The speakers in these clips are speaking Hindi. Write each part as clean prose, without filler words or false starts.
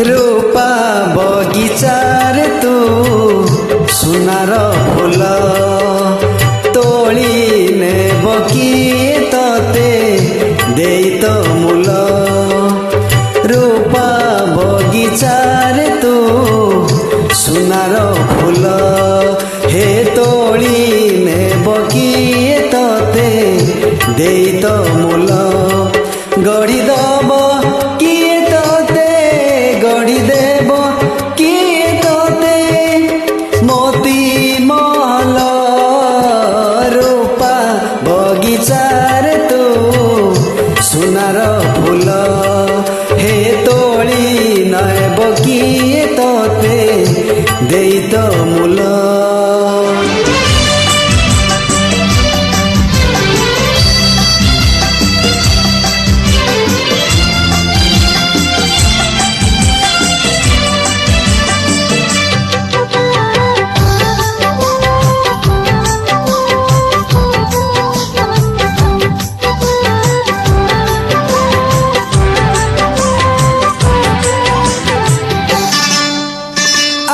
रूपा बगीचार तू सुनार फूल तोली नेब किए तते देई तो मूल रूपा बगीचार तू सुनार फूल हे तोली नेब किए तते देई तो मूल गढ़ी दब किए तते गढ़ी देव किए तते मोती महल रूपा बगीचार तू सुनार फूल हे तोली नएब किए तते देई तो मूल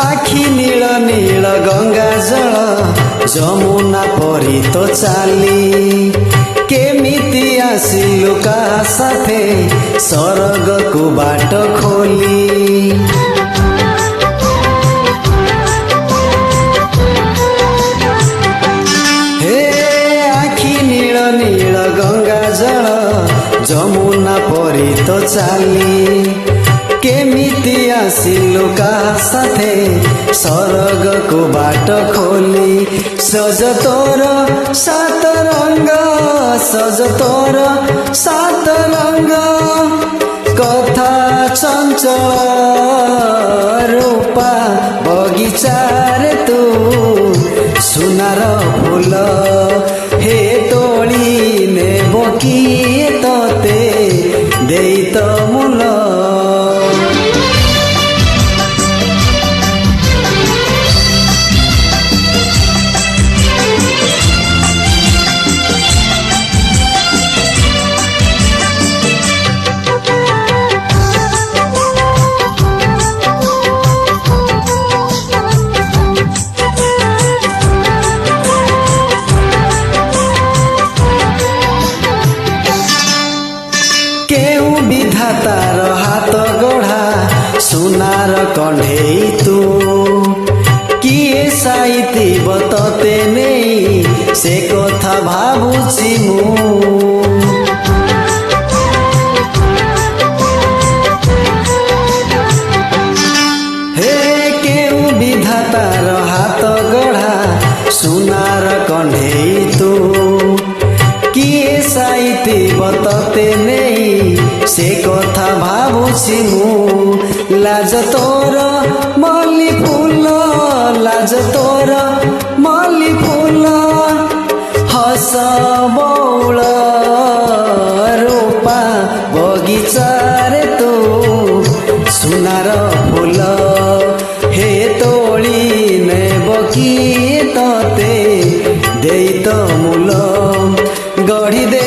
आखि नील नील गंगा जल जमुना परी तो चाली केमिति आसिलु का साथे सरग को बाट खोली हे आखि नील नील गंगा जल जमुना परी तो चाली केमिति आसिलु का साथे सरग को बाट खोली सज तोर सात रंग सज तोर सात रंग कथा चंचल रूपा बगीचार तू सुनार फूल हे तोली नेब किए तते देई तो मूल केउ विधातार हाथ गढ़ा सुनार कण्ढेई तू किए साइती बतते नहीं से कथा भाबुची मु हे केउ विधातार हाथ गढ़ा सुनार कण्ढेई तू किए साइती बतते नहीं से कथा भाबुची मु लाज तोर मल्ली फूल लाज तोर मल्ली फूल हस बौल रूपा बगीचार तू सुनार फूल हे तोली नेब किए तते देई तो मूल गढ़ी दे